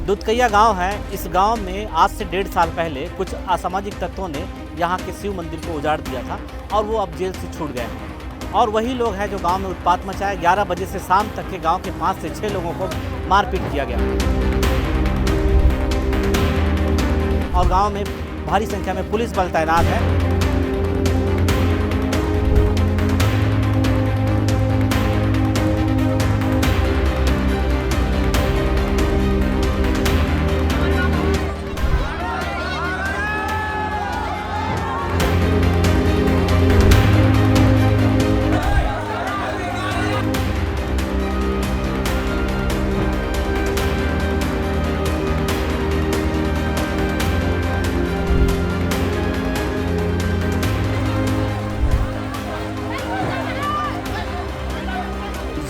दुधकैया गांव है। इस गांव में आज से 1.5 साल पहले कुछ असामाजिक तत्वों ने यहां के शिव मंदिर को उजाड़ दिया था और वो अब जेल से छूट गए हैं। और वही लोग हैं जो गांव में उत्पात मचाए। 11 बजे से शाम तक के गांव के 5 से 6 लोगों को मारपीट किया गया और गांव में भारी संख्या में पुलिस बल तैनात है।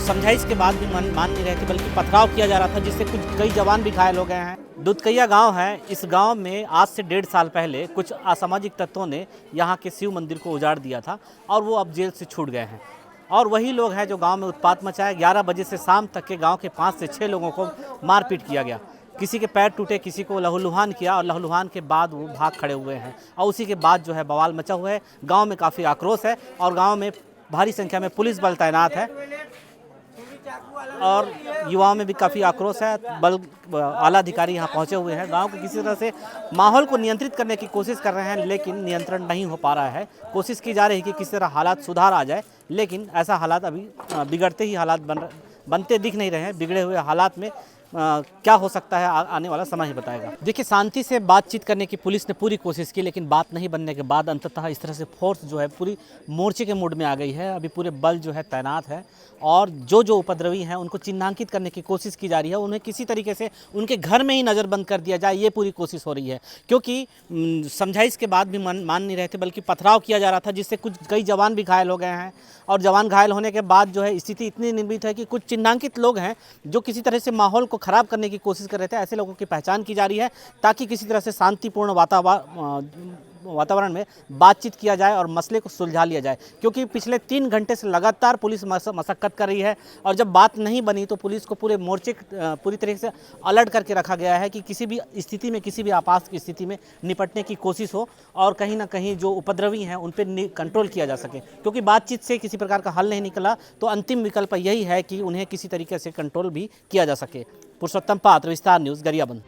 समझाइश के बाद भी मान नहीं रहे थे, बल्कि पथराव किया जा रहा था, जिससे कई जवान भी घायल हो गए हैं। दुधकैया गांव है। इस गांव में आज से 1.5 साल पहले कुछ असामाजिक तत्वों ने यहां के शिव मंदिर को उजाड़ दिया था और वो अब जेल से छूट गए हैं। और वही लोग हैं जो गांव में उत्पात मचाए। 11 बजे से शाम तक के गांव के 5 से 6 लोगों को मारपीट किया गया। किसी के पैर टूटे, किसी को लहूलुहान किया और लहूलुहान के बाद वो भाग खड़े हुए हैं और उसी के बाद जो है बवाल मचा हुआ है। गाँव में काफ़ी आक्रोश है और गाँव में भारी संख्या में पुलिस बल तैनात है और युवाओं में भी काफ़ी आक्रोश है। आला अधिकारी यहाँ पहुँचे हुए हैं। गांव के किसी तरह से माहौल को नियंत्रित करने की कोशिश कर रहे हैं, लेकिन नियंत्रण नहीं हो पा रहा है। कोशिश की जा रही है कि किसी तरह हालात सुधार आ जाए, लेकिन ऐसा हालात अभी बिगड़ते ही हालात बनते दिख नहीं रहे हैं। बिगड़े हुए हालात में क्या हो सकता है आने वाला समय ही बताएगा। देखिए, शांति से बातचीत करने की पुलिस ने पूरी कोशिश की, लेकिन बात नहीं बनने के बाद अंततः इस तरह से फोर्स जो है पूरी मोर्चे के मूड में आ गई है। अभी पूरे बल जो है तैनात है और जो उपद्रवी हैं उनको चिन्हांकित करने की कोशिश की जा रही है। उन्हें किसी तरीके से उनके घर में ही नज़रबंद कर दिया जाए, ये पूरी कोशिश हो रही है। क्योंकि समझाइश के बाद भी मान नहीं रहे थे, बल्कि पथराव किया जा रहा था, जिससे कई जवान भी घायल हो गए हैं। और जवान घायल होने के बाद जो है स्थिति इतनी निर्मित है कि कुछ चिन्हांकित लोग हैं जो किसी तरह से माहौल को ख़राब करने की कोशिश कर रहे थे। ऐसे लोगों की पहचान की जा रही है ताकि किसी तरह से शांतिपूर्ण वातावरण में बातचीत किया जाए और मसले को सुलझा लिया जाए। क्योंकि पिछले 3 घंटे से लगातार पुलिस मशक्कत कर रही है और जब बात नहीं बनी तो पुलिस को पूरे मोर्चे पूरी तरीके से अलर्ट करके रखा गया है कि किसी भी स्थिति में, किसी भी आपात की स्थिति में निपटने की कोशिश हो और कहीं ना कहीं जो उपद्रवी हैं उन पर कंट्रोल किया जा सके। क्योंकि बातचीत से किसी प्रकार का हल नहीं निकला तो अंतिम विकल्प यही है कि उन्हें किसी तरीके से कंट्रोल भी किया जा सके। पुरुषोत्तम पात्र, विस्तार न्यूज़, गरियाबंद।